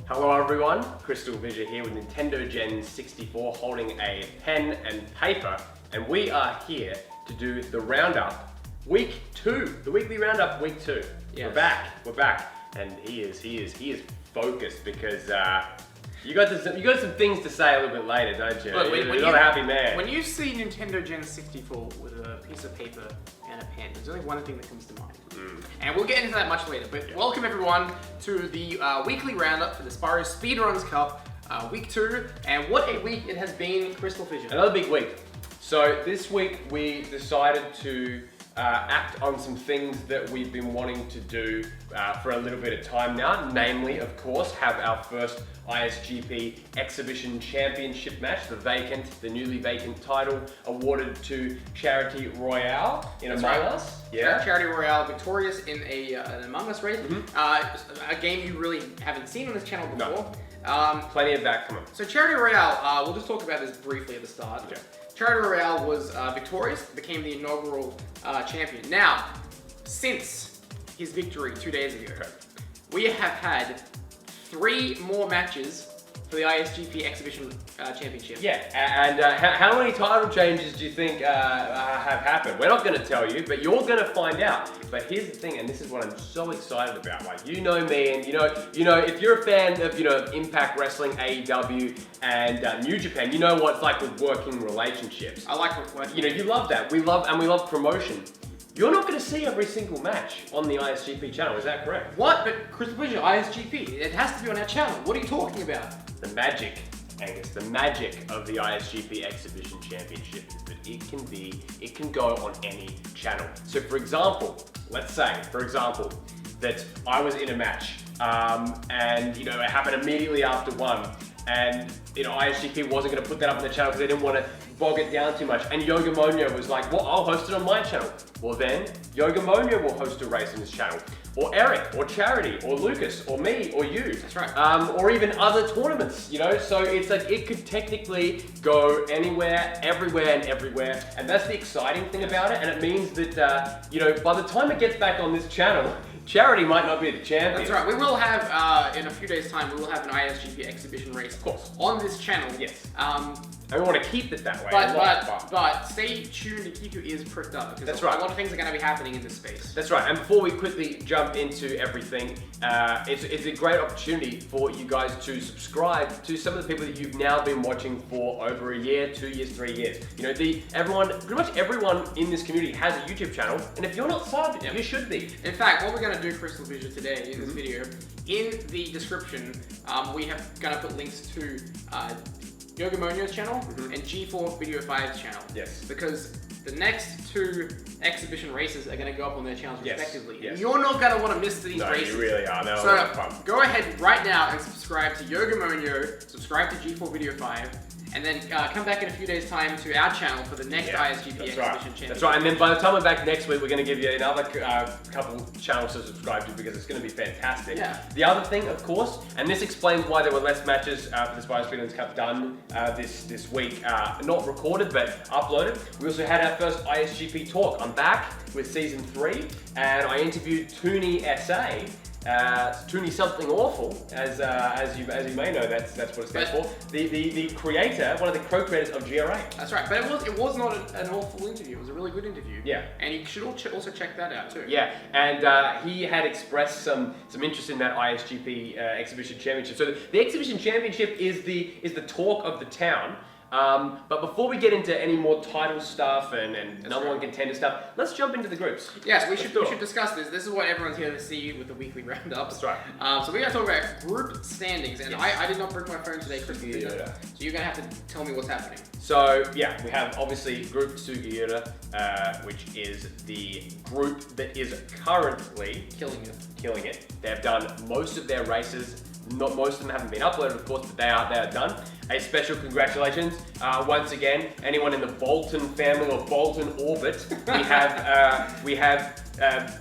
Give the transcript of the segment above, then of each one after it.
Hello everyone, CrystalFissure here with Nntendogen64 holding a pen and paper, and we are here to do the roundup, week 2, the weekly roundup, week 2. Yes. We're back, and he is focused because you got some things to say a little bit later, don't you? Look, You're not a happy man. When you see Nntendogen64 with a piece of paper and a pen, there's only one thing that comes to mind. And we'll get into that much later, but welcome everyone to the weekly roundup for the Spyro Speedruns Cup, week 2, and what a week it has been, CrystalFissure. Another big week. So this week we decided to act on some things that we've been wanting to do for a little bit of time now, namely, of course, have our first ISGP Exhibition Championship match, the newly vacant title awarded to Charity Royale in Among Us. Yeah. Charity Royale victorious in an Among Us race, a game you really haven't seen on this channel before. No. Plenty of that coming. So Charity Royale, we'll just talk about this briefly at the start. Okay. Charity Royale was victorious, became the inaugural champion. Now, since his victory 2 days ago, we have had 3 more matches for the ISGP Exhibition Championship. Yeah, and how many title changes do you think have happened? We're not going to tell you, but you're going to find out. But here's the thing, and this is what I'm so excited about. Like, you know me, and you know, if you're a fan of Impact Wrestling, AEW, and New Japan, you know what it's like with working relationships. I like working. You love that. We love promotion. You're not going to see every single match on the ISGP channel, is that correct? What? But CrystalFissure, ISGP, it has to be on our channel. What are you talking about? The magic, Angus, the magic of the ISGP Exhibition Championship is that it can go on any channel. So for example, let's say, that I was in a match, and it happened immediately after one, and ISGP wasn't going to put that up on the channel because they didn't want to bog it down too much. And Yogamonyo was like, well, I'll host it on my channel. Well then, Yogamonyo will host a race on his channel. Or Eric, or Charity, or Lucas, or me, or you. That's right. Or even other tournaments, So it's like, it could technically go anywhere, everywhere, and everywhere. And that's the exciting thing about it. And it means that, by the time it gets back on this channel, Charity might not be the champion. That's right. We will have, in a few days' time, we will have an ISGP exhibition race, of course, on this channel. Yes. And we want to keep it that way. But stay tuned and keep your ears pricked up, because a lot of things are going to be happening in this space. That's right. And before we quickly jump into everything, it's a great opportunity for you guys to subscribe to some of the people that you've now been watching for over a year, 2 years, 3 years. Pretty much everyone in this community has a YouTube channel, and if you're not subbed, you should be. In fact, what we're going to do, CrystalFissure, today in this video, in the description, we have going to put links to Yogamonyo's channel and G4 Video 5's channel. Yes. Because the next 2 exhibition races are going to go up on their channels respectively. Yes. You're not going to want to miss these races. You really are. No, so go ahead right now and subscribe to Yogamonyo, subscribe to G4 Video 5, and then come back in a few days' time to our channel for the next ISGP Exhibition Championship. That's right, and then by the time we're back next week, we're going to give you another couple channels to subscribe to, because it's going to be fantastic. Yeah. The other thing, of course, and this explains why there were less matches for the Spyro Speedruns Cup done this week, not recorded but uploaded. We also had our first ISGP talk. I'm back with season 3, and I interviewed Toonie SA. Toonie Something Awful, as you may know, that's what it stands for. The creator, one of the co-creators of GRA. That's right, but it was not an awful interview. It was a really good interview. Yeah. And you should also check that out too. Yeah, and he had expressed some interest in that ISGP Exhibition Championship. So the Exhibition Championship is the talk of the town. But before we get into any more title stuff and number one contender stuff, let's jump into the groups. Yes, we should discuss this. This is what everyone's here to see with the weekly roundup. That's right. So we're going to talk about group standings, and I did not bring my phone today, CrystalFissure. So you're going to have to tell me what's happening. So yeah, we have obviously Group Sugiura, which is the group that is currently killing it. They've done most of their races. Not most of them haven't been uploaded, of course, but they are done. A special congratulations once again, anyone in the Bolton family or Bolton orbit. We have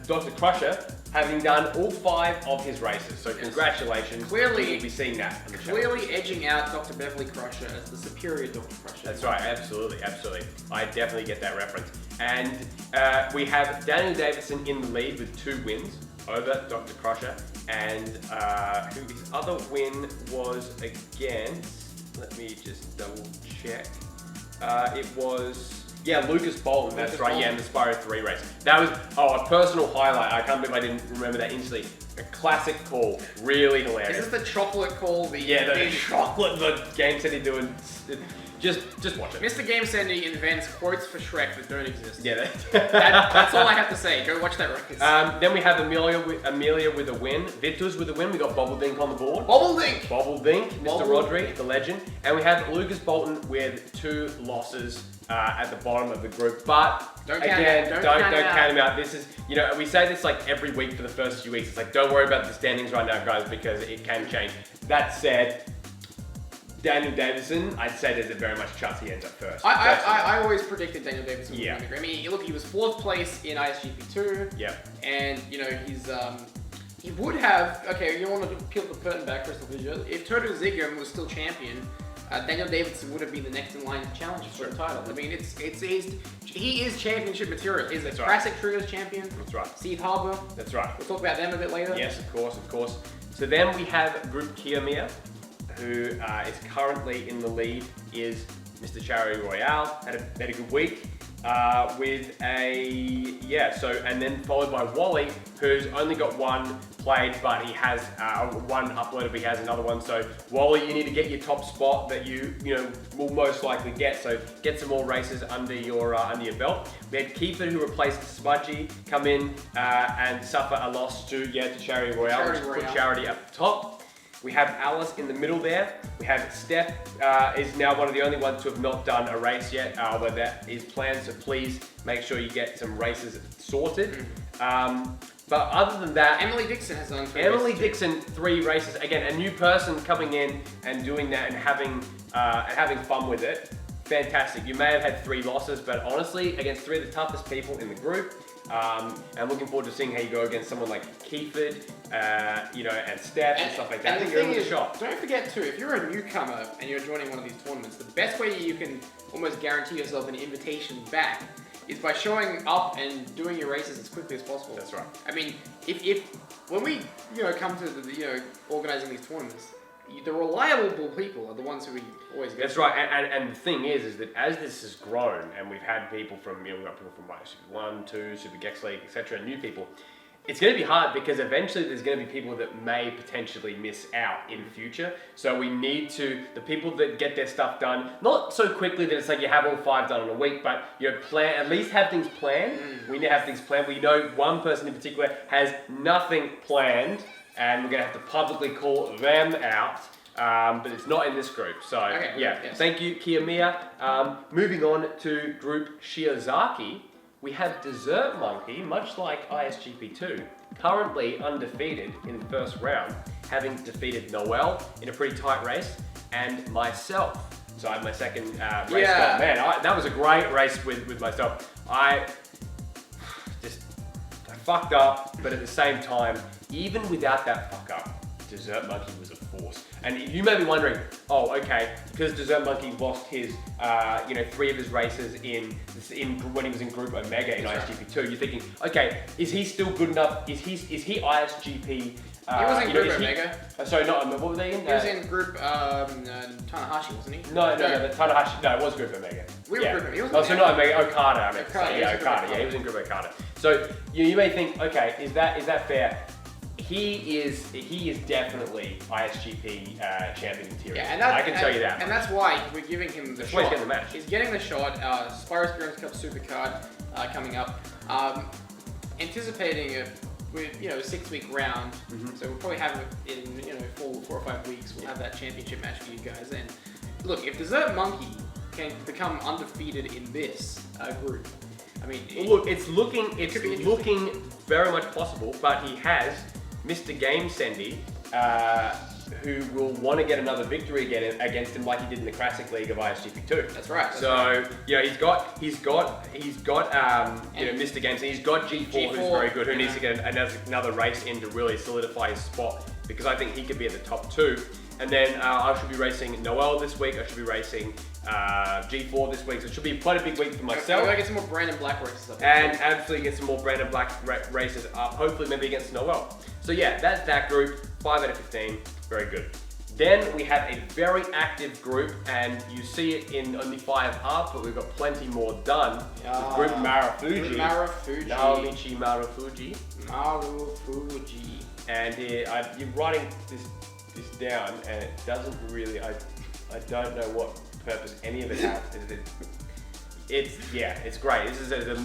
Dr. Crusher having done all 5 of his races. So congratulations. Clearly, we'll be seeing that on the clearly edging out Dr. Beverly Crusher as the superior Dr. Crusher. That's right, absolutely. I definitely get that reference. And we have Daniel Davidson in the lead with 2 wins over Dr. Crusher, and who his other win was against. Let me just double check. It was, Lucas Bolton, that's right, in the Spyro 3 race. That was, a personal highlight. I can't believe I didn't remember that instantly. A classic call, really hilarious. Is this the chocolate call? The chocolate, the game said he's doing. Just watch it. Mr. Game Sandy invents quotes for Shrek that don't exist. Yeah, that's all I have to say. Go watch that race. Then we have Amelia with a win. Vitus with a win. We got Bobbledink on the board. Bobbledink, Mr. Rodri, the legend. And we have Lucas Bolton with 2 losses at the bottom of the group. But don't count him out. This is, we say this like every week for the first few weeks. It's like, don't worry about the standings right now, guys, because it can change. That said, Daniel Davidson, I'd say there's a very much chance he ends up first. I always predicted Daniel Davidson would win the group. I mean, look, he was 4th place in ISGP 2. Yeah. And, he's, he would have, okay, you want to peel the curtain back, CrystalFissure. If Toto Zigam was still champion, Daniel Davidson would have been the next in line to challenge for the title. I mean, he is championship material. He's a classic trios champion. That's right. Steve Harbour. That's right. We'll talk about them a bit later. Yes, of course. So then we have Group Kiyomiya, who is currently in the lead, is Mr. Charity Royale. Had a good week with and then followed by Wally, who's only got 1 played, but he has 1 uploaded, but he has another one. So Wally, you need to get your top spot that you will most likely get. So get some more races under your belt. We had Kiefer, who replaced Smudgy, come in and suffer a loss to Charity Royale, which put Charity up top. We have Alice in the middle there. We have Steph is now one of the only ones to have not done a race yet, although that is planned, so please make sure you get some races sorted. But other than that, Emily Dixon has done 3 Emily races. Dixon, 3 races. Again, a new person coming in and doing that and having fun with it. Fantastic. You may have had 3 losses, but honestly, against 3 of the toughest people in the group, I'm looking forward to seeing how you go against someone like Kiefer, and Steph and stuff like that. I think you're in with a shot. Don't forget too, if you're a newcomer and you're joining one of these tournaments, the best way you can almost guarantee yourself an invitation back is by showing up and doing your races as quickly as possible. That's right. I mean, when we come to the organizing these tournaments, the reliable people are the ones who we always go That's to. right, and the thing is that as this has grown, and we've had people from, we've got people from Super 1, 2, Super Gex League, etc., new people, it's going to be hard because eventually there's going to be people that may potentially miss out in the future. So we need the people that get their stuff done, not so quickly that it's like you have all 5 done in a week, but at least have things planned. We need to have things planned. We know one person in particular has nothing planned, and we're going to have to publicly call them out. But it's not in this group. So, Thank you, Kiyomiya. Moving on to Group Shiozaki, we have Dessert Monkey, much like ISGP2, currently undefeated in the first round, having defeated Noel in a pretty tight race, and myself. So I had my second race. Yeah. Man, that was a great race with myself. I fucked up, but at the same time, even without that fuck up, Dessert Monkey was a force. And you may be wondering, because Dessert Monkey lost his, 3 of his races when he was in Group Omega in ISGP2, you're thinking, okay, is he still good enough? Is he ISGP? He was in Group Omega. Sorry, not Omega. What were they in? He was in Group Tanahashi, wasn't he? No, Tanahashi. No, it was Group Omega. We were Group Omega. So not Omega, Okada. I meant Okada. Okada. Yeah, he was in Group Okada. So you may think, okay, is that fair? He is definitely ISGP champion material. Yeah, I can tell you that. And that's why we're giving him the shot. He's getting the match. He's getting the shot. Spyro Speedruns Cup Supercard coming up. Anticipating a 6-week round. So we'll probably have it in 4 or 5 weeks. We'll have that championship match for you guys. And look, if Dessert Monkey can become undefeated in this group, I mean, it's looking very much possible. But he has Mr. Game Sandy who will want to get another victory against him, like he did in the Classic League of ISGP2. That's right. You know, he's got Mr. Games, and he's got G4, who's very good, who needs to get another race in to really solidify his spot, because I think he could be at the top 2. And then I should be racing Noel this week. I should be racing G4 this week. So it should be quite a big week for myself. I'm gonna get some more Brandon Black races up. And absolutely get some more Brandon Black races up. Hopefully maybe against Noel. So yeah, that's that group. 5 out of 15. Very good. Then we have a very active group, and you see it in only 5 up, but we've got plenty more done. The group Marufuji. Naomichi Marufuji. Marufuji. And here, you're writing this down, and it doesn't really, I don't know what purpose any of it has. It's great. This is a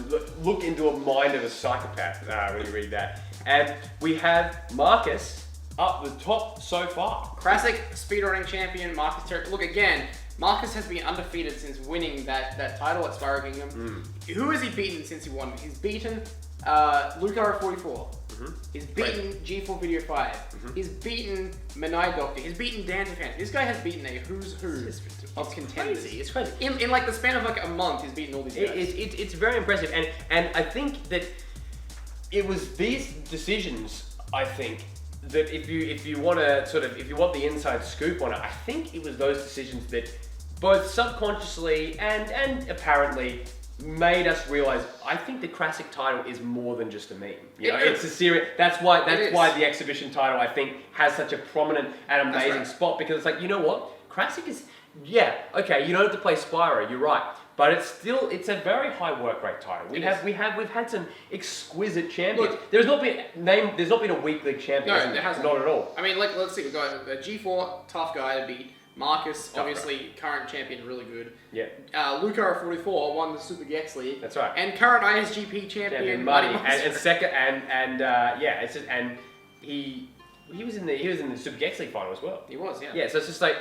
look into a mind of a psychopath when you read that. And we have Marcus up the top so far. Classic speedrunning champion, Marcus Terry. Look again, Marcus has been undefeated since winning that title at Spyro Kingdom. Who has he beaten since he won? He's beaten Lucara44. He's beaten G4 Video 5. He's beaten Nntendogen64. He's beaten Nntendogen64. This guy has beaten a who's who of contenders. It's crazy. In like the span of like a month, he's beaten all these guys. It's very impressive, and I think that it was these decisions. I think that if you want the inside scoop on it, I think it was those decisions that both subconsciously and apparently made us realize, I think the classic title is more than just a meme. You know, it's a serious. That's why the exhibition title, I think, has such a prominent and amazing spot, because it's like, you know what, classic is, okay, you don't have to play Spyro, you're right, but it's a very high work rate title. We've had some exquisite champions. Look, there's not been a week league champion. No, there hasn't. Not at all. I mean, like, let's see, we've got a G4 tough guy to beat. Marcus, obviously, current champion, really good. Yeah. Lucara44 won the Super Gex League. That's right. And current ISGP champion, Marty. And second, and he was in the Super Gex League final as well. He was, yeah. Yeah. So it's just like,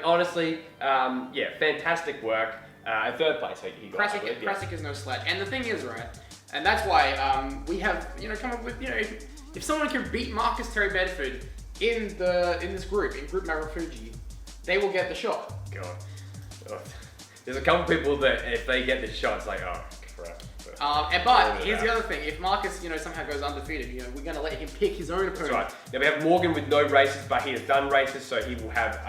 honestly, fantastic work. Third place he got. Classic is no slouch. And the thing is, right, and that's why we have come up with if someone can beat Marcus Terry Bedford in this group, in Group Marufuji, they will get the shot. God. There's a couple people that if they get the shot, it's like, oh crap. But here's the other thing: if Marcus, somehow goes undefeated, we're going to let him pick his own opponent. That's right. Now we have Morgan with no races, but he has done races, so he will have.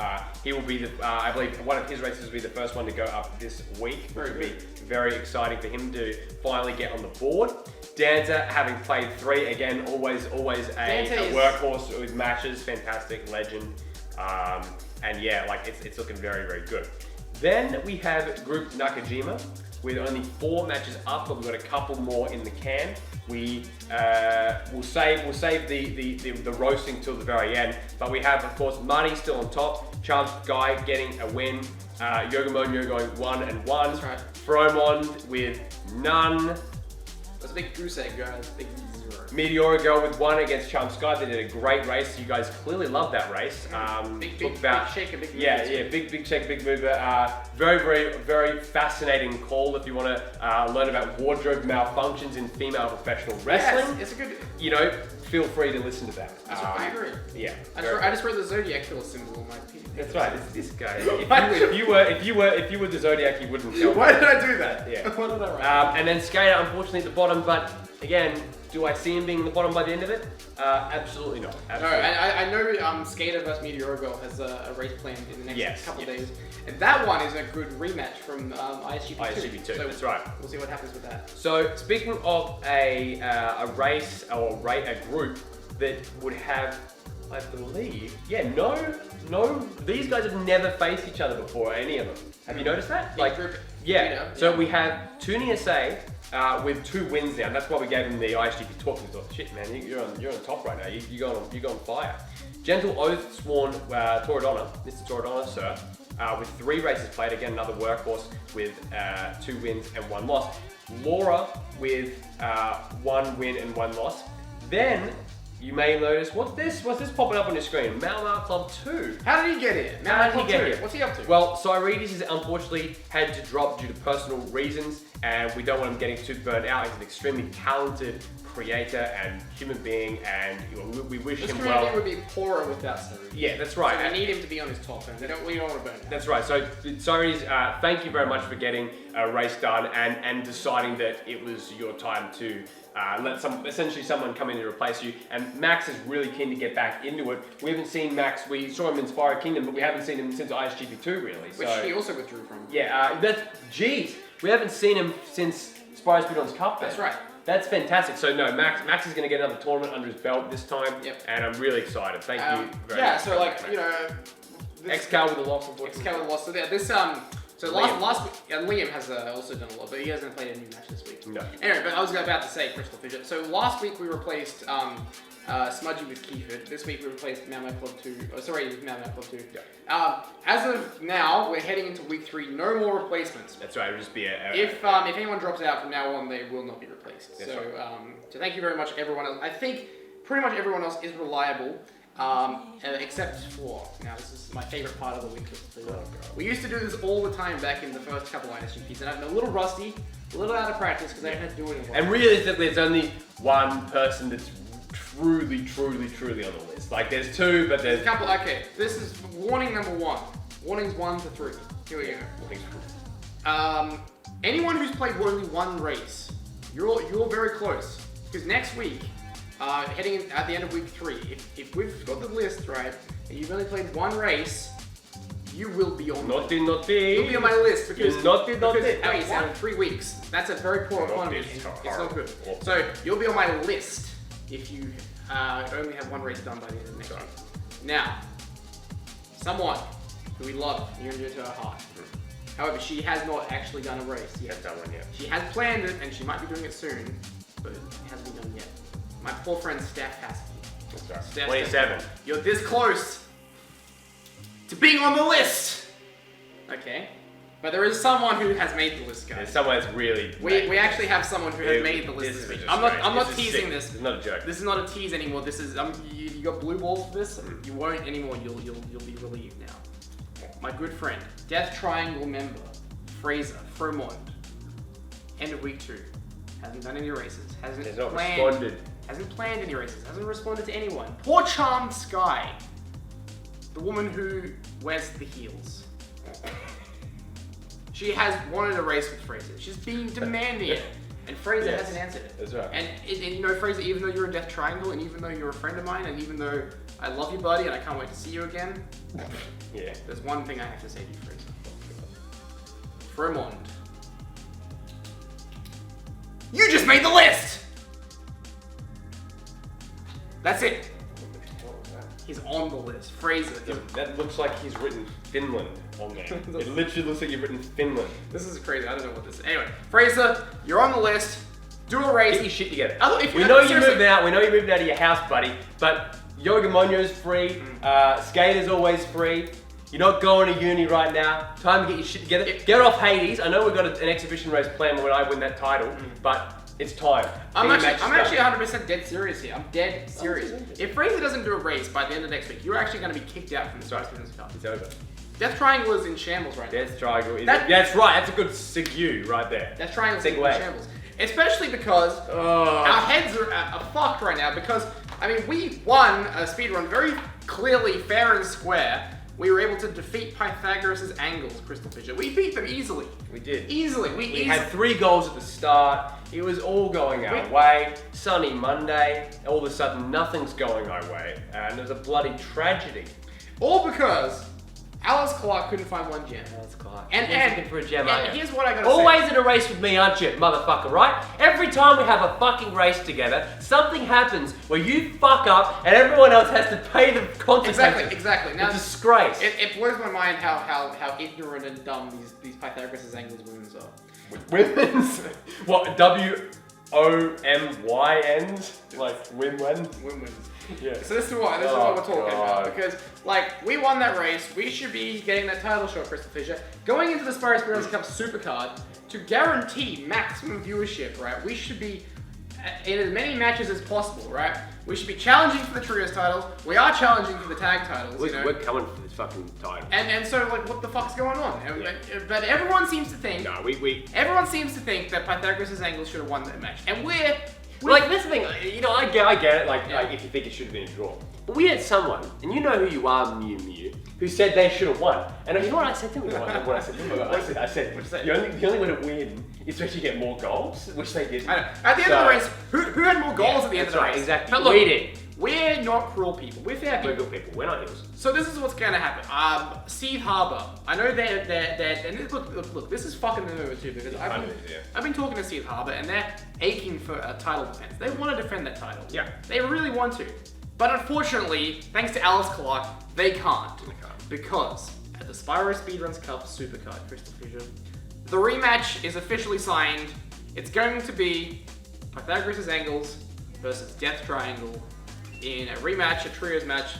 He will be the. I believe one of his races will be the first one to go up this week. Very exciting for him to finally get on the board. Dancer, having played 3 again, always a workhorse with matches, fantastic legend. And yeah, like it's looking very, very good. Then we have Group Nakajima with only 4 matches up, but we've got a couple more in the can. We'll save the roasting till the very end. But we have, of course, Marty still on top, Chance Guy getting a win, Yogamonyo going 1-1. That's right. Fromond with none. That's a big goose egg, guys. Big 0. Meteora Girl with 1 against Charm Sky. They did a great race. You guys clearly love that race. Big shaker, big mover. Yeah, big shake, big mover. Very, very, very fascinating call if you want to learn about wardrobe malfunctions in female professional wrestling. Yes, it's a good. Feel free to listen to that. I agree. Yeah. I just wrote the Zodiac Killer symbol on my piece. That's right. It's this guy. If you were the Zodiac, you wouldn't tell me. Why did I do that? Yeah. Why did I write and then Skater, unfortunately, at the bottom. But again, do I see him being the bottom by the end of it? Absolutely not. Absolutely. No, I know Skater vs Meteora Girl has a race planned in the next couple of days. And that one is a good rematch from ISGP2. ISGP2, so that's right. We'll see what happens with that. So speaking of a race or a group that would have, I believe, these guys have never faced each other before, any of them. Have you noticed that? So we have Toonie SA with 2 wins now, and that's why we gave him the ISGP talk. We thought, shit, man, you're on top right now. You go on fire. Gentle Oathsworn Toradonna, Mr. Toradonna, sir, with 3 races played. Again, another workhorse with 2 wins and 1 loss. Laura with 1 win and 1 loss. Then you may notice, what's this popping up on your screen? Mayo Club 2. How did he get here? How did he get here? What's he up to? Well, Cyrides has unfortunately had to drop due to personal reasons. and we don't want him getting too burnt out. He's an extremely talented creator and human being, and we wish him well. This community would be poorer without Saru. Yeah, that's right. So we need him to be on his top, and we don't want to burn him. That's right. So, Saru's, thank you very much for getting a race done and deciding that it was your time to let essentially someone come in and replace you. And Max is really keen to get back into it. We haven't seen Max. We saw him in Spyro Kingdom, but we haven't seen him since ISGP2 really. Which he also withdrew from. Yeah, geez, we haven't seen him since Spyro Speedruns Cup. That's right. That's fantastic. So no, Max is going to get another tournament under his belt this time. Yep. And I'm really excited. Thank you very much. Yeah, so like, you know... Xcal with the loss, unfortunately. Xcal with the loss. So this, so last week, Liam has also done a lot, but he hasn't played a new match this week. No. Anyway, but I was about to say CrystalFissure. So last week we replaced Smudgy with Keyford. This week we replaced Mayo Club 2. Oh, sorry, Mayo Club 2. Yeah. As of now, we're heading into week 3. No more replacements. That's right. It'll just be if anyone drops out from now on, they will not be replaced. That's so right. So thank you very much, everyone else. I think pretty much everyone else is reliable. Except for, now this is my favorite part of the week. We used to do this all the time back in the first couple of ISGPs, and I'm a little rusty, a little out of practice because I haven't had to do it in a while. And realistically, there's only one person that's truly on the list. Like there's two, but there's a couple. Okay, this is warning number 1. Warnings 1 to 3. Here we go. Anyone who's played only one race, you're very close because next week. Heading in at the end of week 3, if we've got the list right, and you've only played one race, you will be on. Naughty. You'll be on my list because naughty. Wait, so 3 weeks. That's a very poor economy. It's not good. So you'll be on my list if you only have one race done by the end of next week. Now, someone who we love, near and dear to our heart. However, she has not actually done a race yet. Hasn't done one yet. She has planned it, and she might be doing it soon, but it hasn't been done yet. My poor friend Steph Paskey. That's right. 27. You're this close to being on the list. Okay. But there is someone who has made the list, guys. There's someone that's really... We actually have someone who has made the list this week. I'm not teasing this. It's not a joke. This is not a tease anymore. This is you got blue balls for this. You won't anymore. You'll be relieved now. My good friend, Death Triangle member, Fraser Fremont. End of week 2. Hasn't done any races. Hasn't planned any races. Hasn't responded to anyone. Poor Charmed Sky. The woman who wears the heels. She has wanted a race with Fraser. She's been demanding it. And Fraser hasn't answered it. That's right. And you know, Fraser, even though you're a Death Triangle, and even though you're a friend of mine, and even though I love you, buddy, and I can't wait to see you again, there's one thing I have to say to you, Fraser. Fremont. You just made the list! That's it. He's on the list. Fraser. That looks like he's written Finland on there. It literally looks like you've written Finland. This is crazy. I don't know what this is. Anyway, Fraser, you're on the list. Do a race. Get your shit together. We know you're moving out. We know you're moving out of your house, buddy. But Yoga Monyo's free. Skater's always free. You're not going to uni right now. Time to get your shit together. Get off Hades. I know we've got an exhibition race planned when I win that title, but it's time. I'm actually 100% dead serious here. I'm dead serious. If Fraser doesn't do a race by the end of next week, you're actually going to be kicked out from the Spyro Speedruns Cup. It's over. Death Triangle is in shambles right now. Death Triangle is... That's right. That's a good segue right there. Death Triangle is in shambles. Especially because our heads are fucked right now because, I mean, we won a speedrun very clearly fair and square. We were able to defeat Pythagoras' angles, CrystalFissure. We beat them easily. We did. Easily. We had 3 goals at the start. It was all going our way. Sunny Monday. All of a sudden, nothing's going our way. And there's a bloody tragedy. All because Alice Clark couldn't find one gem. Alice Clark. And looking for a gem, and here's what I gotta Always say. in a race with me, aren't you, motherfucker, right? Every time we have a fucking race together, something happens where you fuck up and everyone else has to pay the consequences. Exactly. Now, it's a disgrace. It blows my mind how ignorant and dumb these Pythagoras' angles women's are. Women's? What, W-O-M-Y-N's? Like win-win? Win-wins. Yeah. So this is what we're talking about. Because, like, we won that race. We should be getting that title shot, CrystalFissure. Going into the Spyro Speedruns Cup Supercard, to guarantee maximum viewership, right? We should be in as many matches as possible, right? We should be challenging for the trios titles. We are challenging for the tag titles. We're coming for this fucking title. And so like, what the fuck's going on? But everyone seems to think. No, Everyone seems to think that Pythagoras' Angles should have won that match, and we're like, that's the thing. You know, I get it. Like if you think it should have been a draw, but we had someone, and you know who you are, Mew, who said they should have won. And you know what I said to him? What I said to him? I said, the only way to win is to actually get more goals, which they didn't. I know. At the end of the race, who had more goals at the end of the race? Exactly. But look, we did. We're not cruel people. We're fair people. We're good people. We're not heels. So this is what's going to happen. Seed Harbor. I know they're and look, this is fucking the number too because I've been talking to Seed Harbor and they're aching for a title defense. They want to defend that title. Yeah. They really want to. But unfortunately, thanks to Alice Clark, they can't. Because at the Spyro Speedruns Cup Supercard, CrystalFissure, the rematch is officially signed. It's going to be Pythagoras' Angles versus Death Triangle in a rematch, a trios match,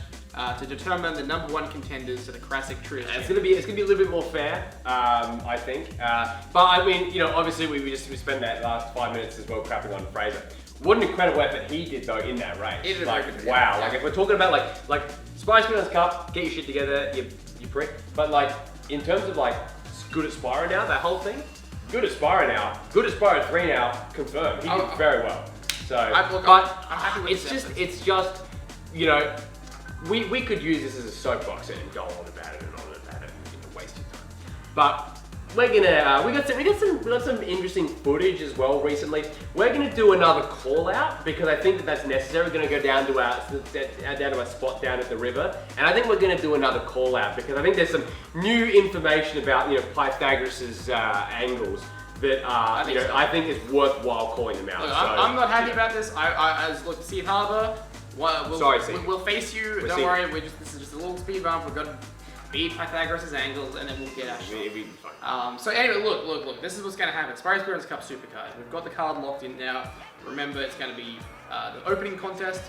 to determine the #1 contenders to the classic trios. It's gonna be a little bit more fair, I think. But I mean, you know, obviously we spent that last 5 minutes as well crapping on Fraser. What an incredible effort he did though in that race. It is like, very good. wow. Yeah. Like if we're talking about like Spyro Speedruns Cup, get your shit together, you prick. But like in terms of like good at Spyro now, that whole thing, good at Spyro now, good at Spyro 3 now, confirmed. He did very well. So, I'm happy with it's just, you know, we could use this as a soapbox and go on about it and on about it, you know, waste your time. But we're gonna, we got some interesting footage as well recently. We're gonna do another call out because I think that's necessary. We're gonna go down to our spot down at the river, and I think we're gonna do another call out because I think there's some new information about, you know, Pythagoras' angles that I think is worthwhile calling them out. Look, so, I'm not happy about this. Look, Seed Harbor. We'll face you. Don't worry. This is just a little speed bump. We've got to beat Pythagoras' Angles, and then we'll get out. It'll be fine. So anyway, look. This is what's going to happen. Spyro Speedruns Cup Supercard. We've got the card locked in now. Remember, it's going to be the opening contest.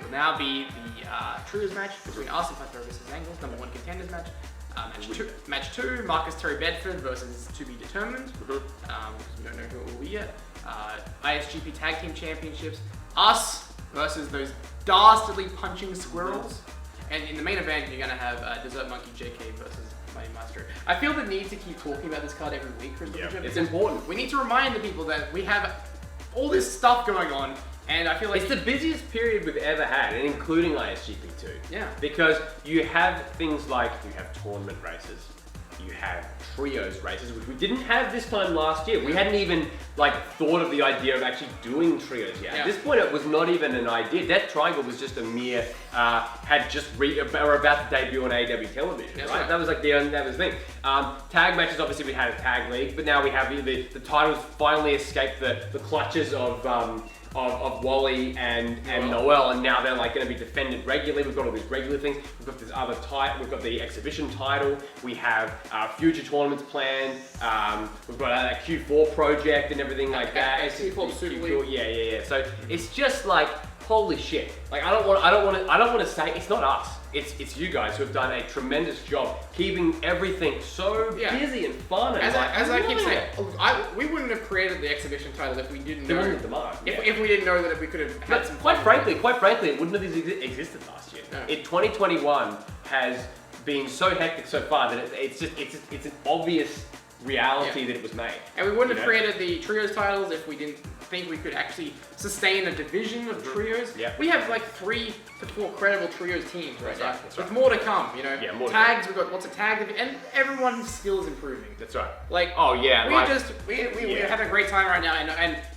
Will now be the trios match between us and Pythagoras' Angles, #1 contenders match. Match two, Marcus Terry Bedford versus To Be Determined, because we don't know who it will be yet. ISGP Tag Team Championships, us versus those dastardly punching squirrels. And in the main event, you're going to have Desert Monkey JK versus Mighty Maestro. I feel the need to keep talking about this card every week, CrystalFissure. It's important. We need to remind the people that we have all this stuff going on. And I feel like it's the busiest period we've ever had, and including ISGP2. Yeah. Because you have things like, you have tournament races, you have trios races, which we didn't have this time last year. We hadn't even like thought of the idea of actually doing trios yet. At this point, it was not even an idea. Death Triangle was just a mere, or about to debut on AEW television, right? That was like that was the thing. Tag matches, obviously we had a tag league, but now we have the titles finally escaped the clutches of Wally and Noel, and now they're like going to be defended regularly. We've got all these regular things. We've got this other title. We've got the exhibition title. We have future tournaments planned. We've got a Q4 project and everything like that. Q4 Super League. Yeah. So it's just like holy shit. Like I don't want to say it's not us. It's you guys who have done a tremendous job keeping everything so busy and fun. And as I keep saying, we wouldn't have created the exhibition title if we didn't know. If we didn't know that we could have had some. Quite frankly, it wouldn't have existed last year. No. 2021 has been so hectic so far that it's an obvious reality that it was made. And we wouldn't have created the trios titles if we didn't think we could actually sustain a division of trios. Yeah. We have like 3 to 4 credible trios teams right now. That's With more to come, you know. Yeah, more tags, we've got lots of tags, and everyone's skill is improving. That's right. Like, we're having a great time right now,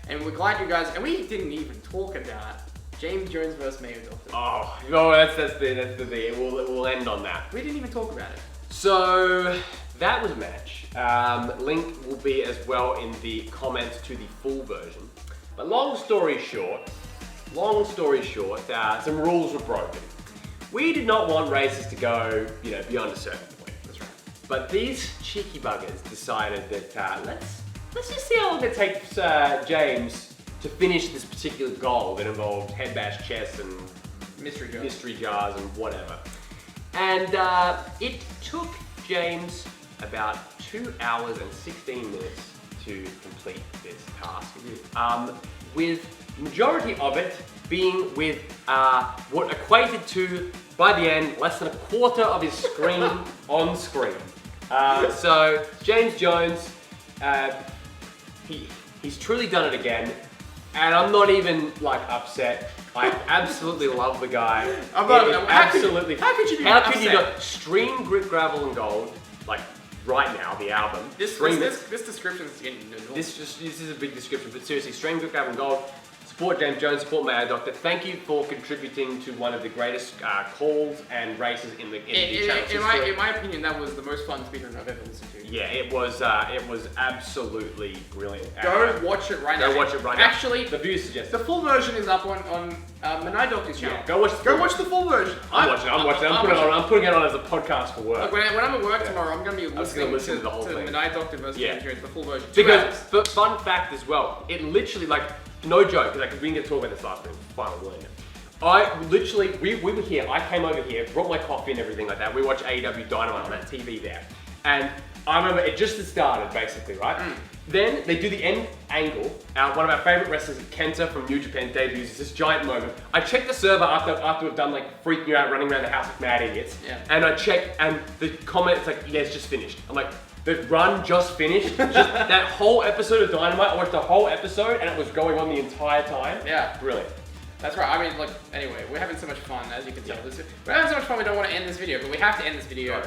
and we're glad you guys, and we didn't even talk about James Jones versus Mayo. Oh, no, that's the thing. We'll end on that. We didn't even talk about it. So that was a match. Link will be as well in the comments to the full version. But long story short, some rules were broken. We did not want races to go, beyond a certain point. That's right. But these cheeky buggers decided that let's just see how long it takes James to finish this particular goal that involved head bash chests and mystery jars and whatever. And it took James about 2 hours and 16 minutes to complete this task. With majority of it being with what equated to, by the end, less than a quarter of his screen on screen. So James Jones, he's truly done it again, and I'm not even like upset. I absolutely love the guy. How could you be upset? How could you not stream Grit, Gravel, and Gold like right now? The album. This description is getting annoying. This is a big description, but seriously, stream Grit, Gravel, and Gold. Support James Jones, support Mayo Doctor. Thank you for contributing to one of the greatest calls and races in the channel's history. In my opinion, that was the most fun speedrun I've ever listened to. Yeah, it was absolutely brilliant. Go watch it right now. Go watch it right now. Actually, the view suggests the full version is up on Mayo Doctor's channel. Yeah, go watch the full version. I'm watching it. I'm putting it on as a podcast for work. Look, when I'm at work tomorrow, I'm going to be listening to the whole thing. Mayo Doctor versus the full version. Because, but fun fact as well, it literally, like, no joke, like, we didn't get to talk about this last week, final word. I literally, we were here, I came over here, brought my coffee and everything like that. We watched AEW Dynamite on that TV there. And I remember it just had started, basically, right? Then they do the end angle. One of our favorite wrestlers, Kenta from New Japan, debuts. It's this giant moment. I checked the server after we've done like freaking out, running around the house like mad idiots. Yeah. And I checked, and the comment is like, yeah, it's just finished. I'm like, the run just finished. Just that whole episode of Dynamite, I watched the whole episode, and it was going on the entire time. Yeah. Brilliant. That's right. I mean, like, anyway, we're having so much fun, as you can tell. We're having so much fun, we don't want to end this video, but we have to end this video.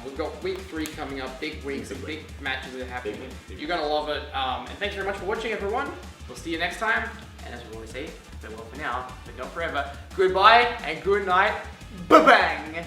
We've got week 3 coming up, big weeks, big matches that are happening. You're going to love it. And thanks very much for watching, everyone. We'll see you next time. And as we always say, farewell for now, but not forever. Goodbye and good night. Ba-bang!